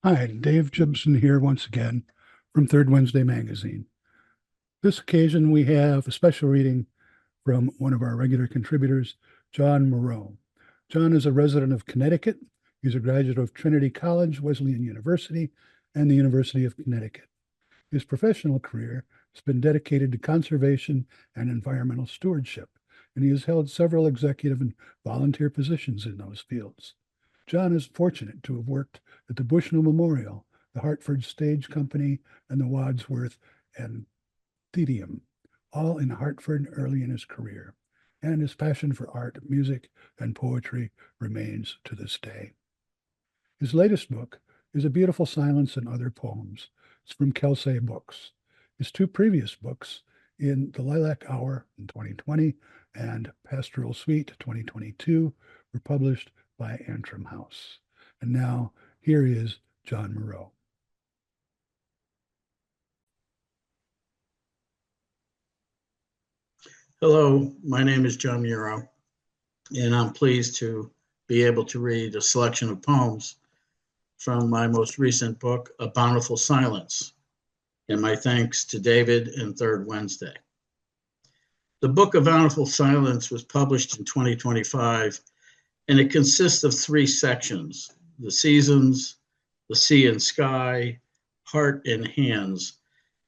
Hi, Dave Gibson here once again from Third Wednesday Magazine. This occasion we have a special reading from one of our regular contributors, John Muro. John is a resident of Connecticut. He's a graduate of Trinity College, Wesleyan University, and the University of Connecticut. His professional career has been dedicated to conservation and environmental stewardship, and he has held several executive and volunteer positions in those fields. John is fortunate to have worked at the Bushnell Memorial, the Hartford Stage Company, and the Wadsworth Atheneum, all in Hartford early in his career, and his passion for art, music, and poetry remains to this day. His latest book is A Beautiful Silence and Other Poems. It's from Kelsay Books. His two previous books, in The Lilac Hour in 2020 and Pastoral Suite 2022, were published by Antrim House. And now here is John Muro. Hello, my name is John Muro, and I'm pleased to be able to read a selection of poems from my most recent book, A Bountiful Silence, and my thanks to David and Third Wednesday. The book, A Bountiful Silence, was published in 2025, and it consists of three sections: the seasons, the sea and sky, heart and hands,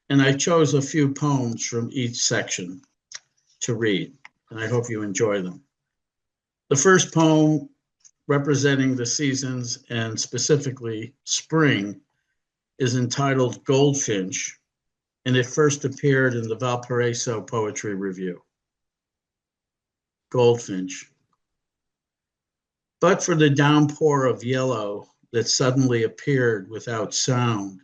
and I chose a few poems from each section to read, and I hope you enjoy them. The first poem, representing the seasons and specifically spring, is entitled Goldfinch, and it first appeared in the Valparaiso Poetry Review. Goldfinch. But for the downpour of yellow that suddenly appeared without sound,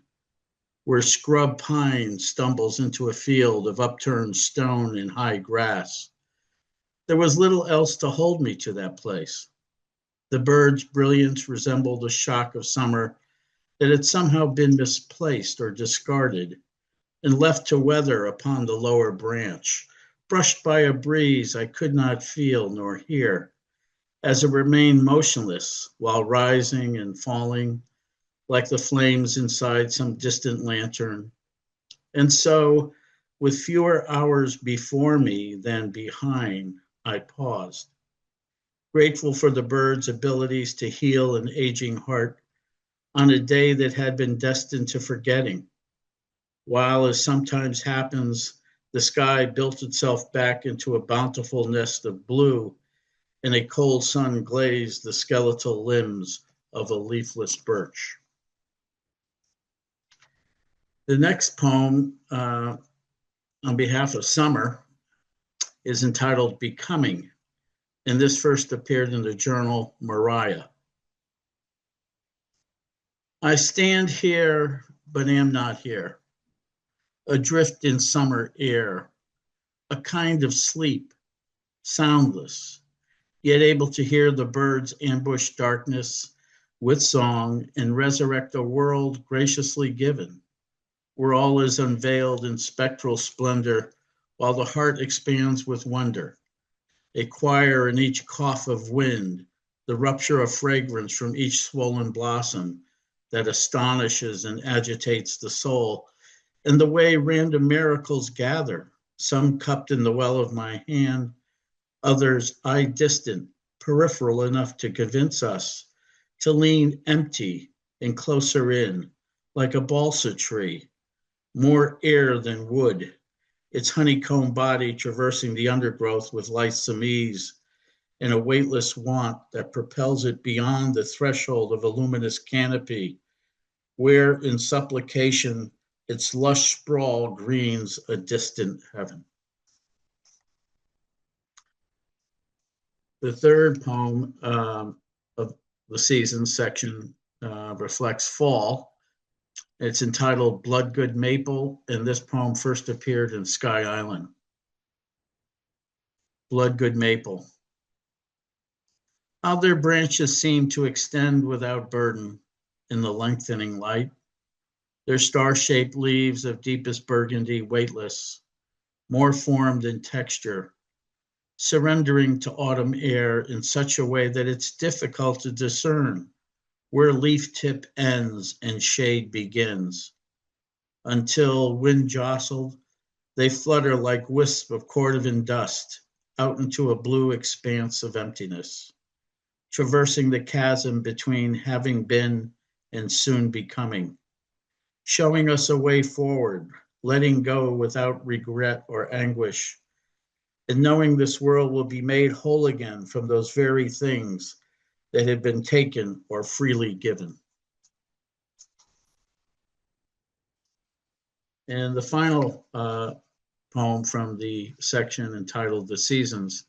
where scrub pine stumbles into a field of upturned stone and high grass, there was little else to hold me to that place. The bird's brilliance resembled a shock of summer that had somehow been misplaced or discarded and left to weather upon the lower branch, brushed by a breeze I could not feel nor hear, as it remained motionless while rising and falling like the flames inside some distant lantern. And so, with fewer hours before me than behind, I paused, grateful for the bird's abilities to heal an aging heart on a day that had been destined to forgetting, while, as sometimes happens, the sky built itself back into a bountiful nest of blue, and a cold sun glazed the skeletal limbs of a leafless birch. The next poem, on behalf of summer, is entitled Becoming, and this first appeared in the journal Mariah. I stand here, but am not here, adrift in summer air, a kind of sleep, soundless, yet able to hear the birds ambush darkness with song and resurrect a world graciously given, where all is unveiled in spectral splendor, while the heart expands with wonder. A choir in each cough of wind, the rupture of fragrance from each swollen blossom that astonishes and agitates the soul, and the way random miracles gather, some cupped in the well of my hand, others eye distant, peripheral enough to convince us to lean empty and closer in, like a balsa tree, more air than wood, its honeycomb body traversing the undergrowth with lightsome ease, and a weightless want that propels it beyond the threshold of a luminous canopy, where in supplication its lush sprawl greens a distant heaven. The third poem of the season section reflects fall. It's entitled Bloodgood Maple, and this poem first appeared in Sky Island. Bloodgood Maple. How their branches seem to extend without burden in the lengthening light, their star-shaped leaves of deepest burgundy weightless, more formed in texture, surrendering to autumn air in such a way that it's difficult to discern where leaf tip ends and shade begins, until, wind jostled, they flutter like wisps of cordovan dust out into a blue expanse of emptiness, traversing the chasm between having been and soon becoming, showing us a way forward, letting go without regret or anguish, and knowing this world will be made whole again from those very things that have been taken or freely given. And the final poem from the section entitled The Seasons,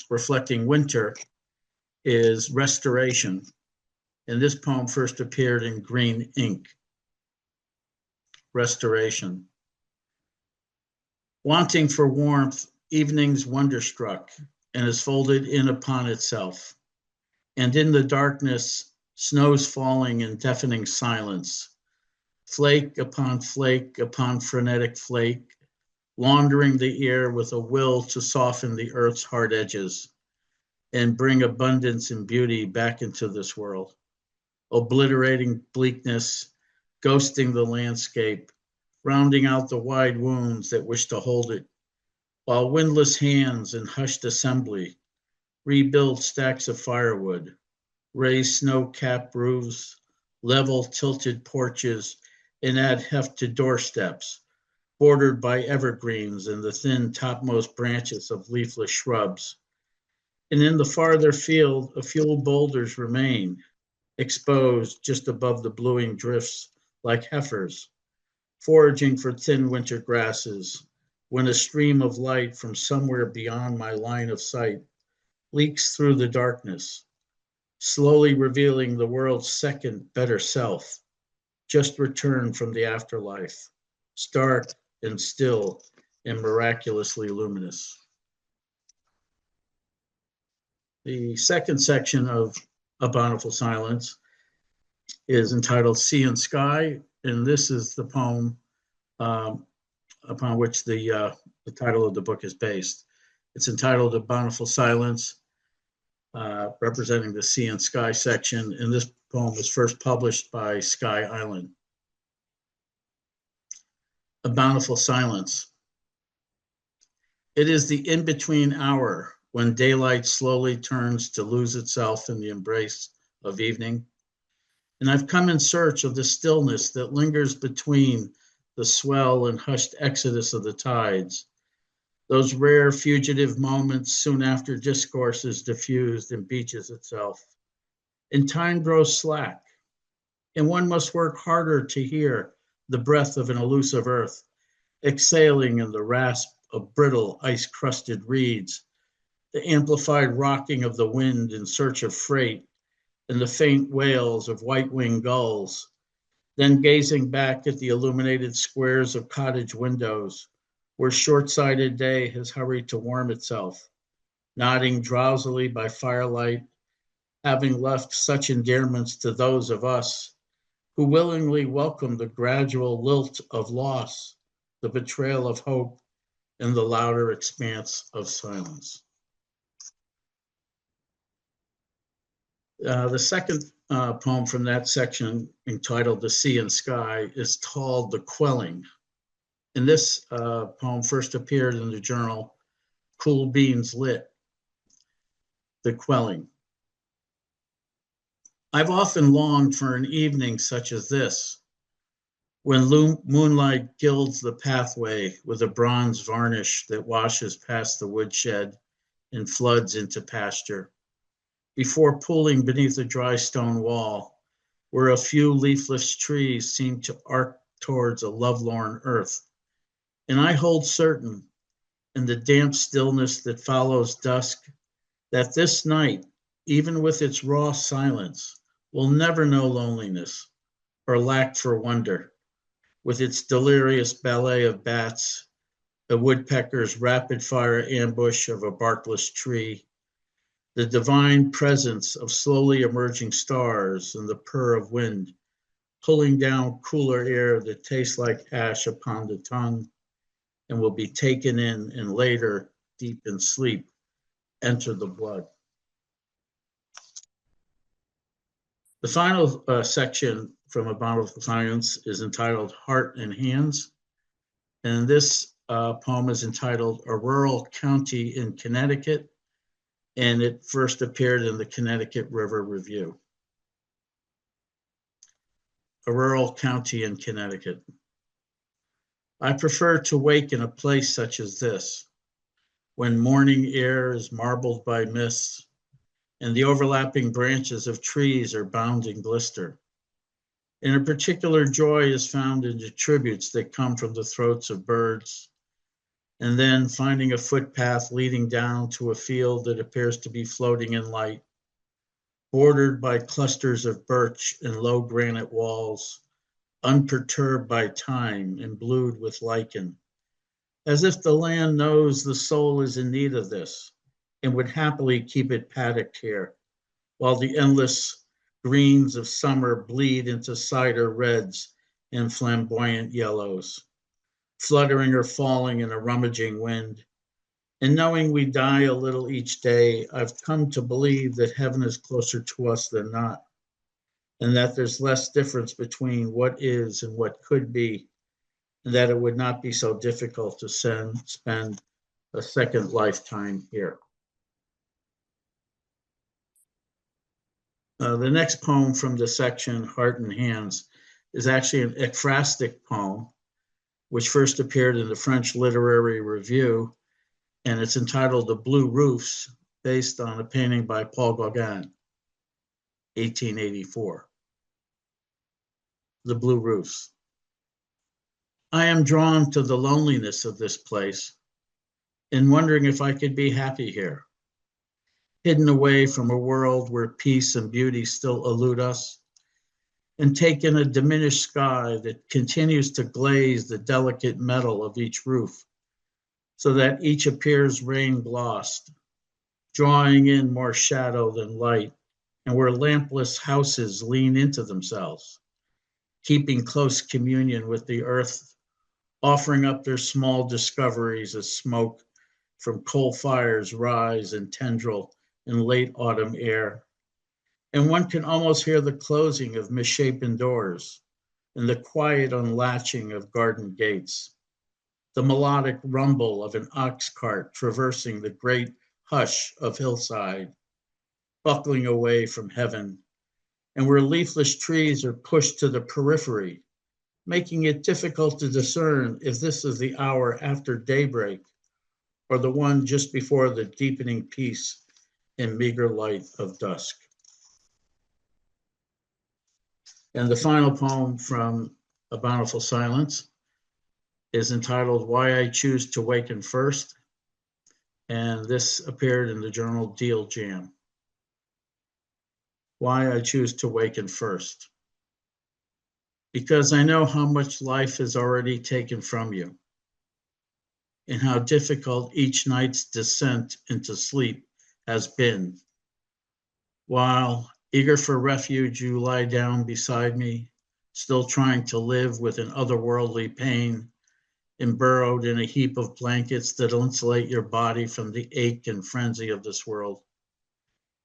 reflecting winter, is Restoration. And this poem first appeared in green ink. Restoration. Wanting for warmth, evening's wonderstruck, and is folded in upon itself. And in the darkness, snows falling in deafening silence, flake upon frenetic flake, laundering the ear with a will to soften the earth's hard edges and bring abundance and beauty back into this world, obliterating bleakness, ghosting the landscape, rounding out the wide wounds that wish to hold it, while windless hands in hushed assembly rebuild stacks of firewood, raise snow-capped roofs, level tilted porches, and add heft to doorsteps, bordered by evergreens and the thin topmost branches of leafless shrubs. And in the farther field, a few boulders remain, exposed just above the bluing drifts like heifers, foraging for thin winter grasses, when a stream of light from somewhere beyond my line of sight leaks through the darkness, slowly revealing the world's second better self, just returned from the afterlife, stark and still and miraculously luminous. The second section of A Bountiful Silence is entitled Sea and Sky, and this is the poem upon which the title of the book is based. It's entitled A Bountiful Silence, representing the Sea and Sky section, and this poem was first published by Sky Island. A Bountiful Silence. It is the in-between hour when daylight slowly turns to lose itself in the embrace of evening. And I've come in search of the stillness that lingers between the swell and hushed exodus of the tides, those rare fugitive moments soon after discourse is diffused and beaches itself. And time grows slack, and one must work harder to hear the breath of an elusive earth, exhaling in the rasp of brittle, ice-crusted reeds, the amplified rocking of the wind in search of freight, and the faint wails of white-winged gulls, then gazing back at the illuminated squares of cottage windows, where short-sighted day has hurried to warm itself, nodding drowsily by firelight, having left such endearments to those of us who willingly welcome the gradual lilt of loss, the betrayal of hope, and the louder expanse of silence. The second poem from that section, entitled The Sea and Sky, is called The Quelling. And this poem first appeared in the journal Cool Beans Lit. The Quelling. I've often longed for an evening such as this, when moonlight gilds the pathway with a bronze varnish that washes past the woodshed and floods into pasture, before pooling beneath a dry stone wall, where a few leafless trees seem to arc towards a lovelorn earth. And I hold certain, in the damp stillness that follows dusk, that this night, even with its raw silence, will never know loneliness or lack for wonder, with its delirious ballet of bats, a woodpecker's rapid-fire ambush of a barkless tree, the divine presence of slowly emerging stars and the purr of wind, pulling down cooler air that tastes like ash upon the tongue and will be taken in and later, deep in sleep, enter the blood. The final section from A Bountiful Science is entitled Heart and Hands. And this poem is entitled A Rural County in Connecticut, and it first appeared in the Connecticut River Review. A rural county in Connecticut. I prefer to wake in a place such as this, when morning air is marbled by mists, and the overlapping branches of trees are bound in glister. And a particular joy is found in the tributes that come from the throats of birds, and then finding a footpath leading down to a field that appears to be floating in light, bordered by clusters of birch and low granite walls, unperturbed by time and blued with lichen, as if the land knows the soul is in need of this and would happily keep it paddocked here, while the endless greens of summer bleed into cider reds and flamboyant yellows, fluttering or falling in a rummaging wind. And knowing we die a little each day, I've come to believe that heaven is closer to us than not, and that there's less difference between what is and what could be, and that it would not be so difficult to spend a second lifetime here. The next poem from the section, Heart and Hands, is actually an ekphrastic poem, which first appeared in the French Literary Review, and it's entitled The Blue Roofs, based on a painting by Paul Gauguin, 1884. The Blue Roofs. I am drawn to the loneliness of this place and wondering if I could be happy here, hidden away from a world where peace and beauty still elude us, and take in a diminished sky that continues to glaze the delicate metal of each roof, so that each appears rain glossed, drawing in more shadow than light, and where lampless houses lean into themselves, keeping close communion with the earth, offering up their small discoveries as smoke from coal fires rise and tendril in late autumn air. And one can almost hear the closing of misshapen doors and the quiet unlatching of garden gates, the melodic rumble of an ox cart traversing the great hush of hillside, buckling away from heaven, and where leafless trees are pushed to the periphery, making it difficult to discern if this is the hour after daybreak or the one just before the deepening peace and meager light of dusk. And the final poem from A Bountiful Silence is entitled Why I Choose to Waken First, and this appeared in the journal Deal Jam. Why I choose to waken first. Because I know how much life has already taken from you, and how difficult each night's descent into sleep has been. While, eager for refuge, you lie down beside me, still trying to live with an otherworldly pain, and burrowed in a heap of blankets that insulate your body from the ache and frenzy of this world.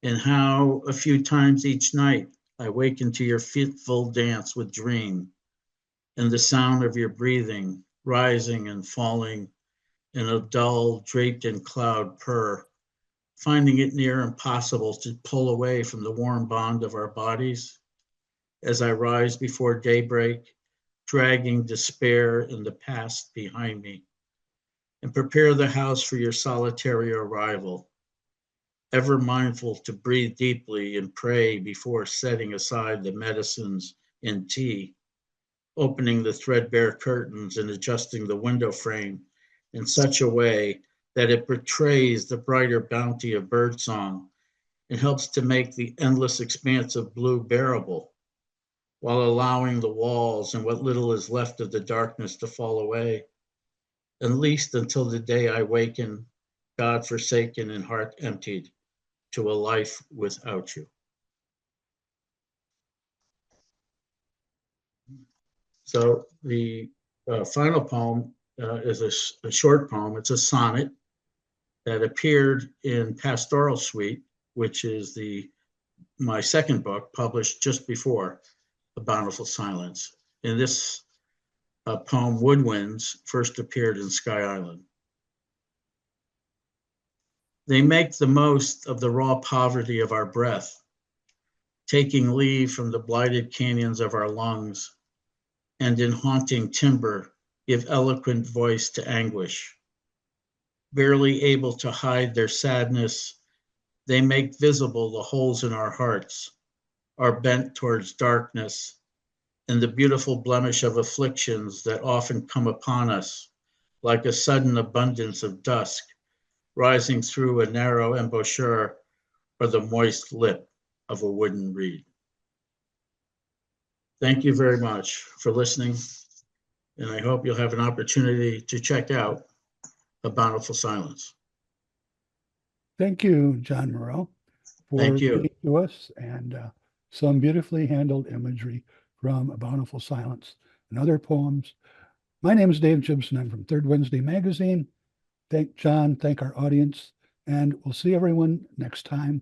And how a few times each night I waken to your fitful dance with dream, and the sound of your breathing, rising and falling in a dull, draped in cloud purr, finding it near impossible to pull away from the warm bond of our bodies. As I rise before daybreak, dragging despair and the past behind me, and prepare the house for your solitary arrival, ever mindful to breathe deeply and pray before setting aside the medicines and tea, opening the threadbare curtains and adjusting the window frame in such a way that it portrays the brighter bounty of birdsong and helps to make the endless expanse of blue bearable, while allowing the walls and what little is left of the darkness to fall away, at least until the day I waken, God forsaken and heart emptied, to a life without you. So the final poem is a short poem. It's a sonnet that appeared in Pastoral Suite, which is the my second book, published just before A Bountiful Silence. In this poem, Woodwinds, first appeared in Sky Island. They make the most of the raw poverty of our breath, taking leave from the blighted canyons of our lungs, and in haunting timber, give eloquent voice to anguish. Barely able to hide their sadness, they make visible the holes in our hearts, are bent towards darkness, and the beautiful blemish of afflictions that often come upon us, like a sudden abundance of dusk, rising through a narrow embouchure or the moist lip of a wooden reed. Thank you very much for listening, and I hope you'll have an opportunity to check out A Bountiful Silence. Thank you, John Muro, for Thank you. reading to us and some beautifully handled imagery from A Bountiful Silence and other poems. My name is Dave Gibson. I'm from Third Wednesday Magazine. Thank John, thank our audience, and we'll see everyone next time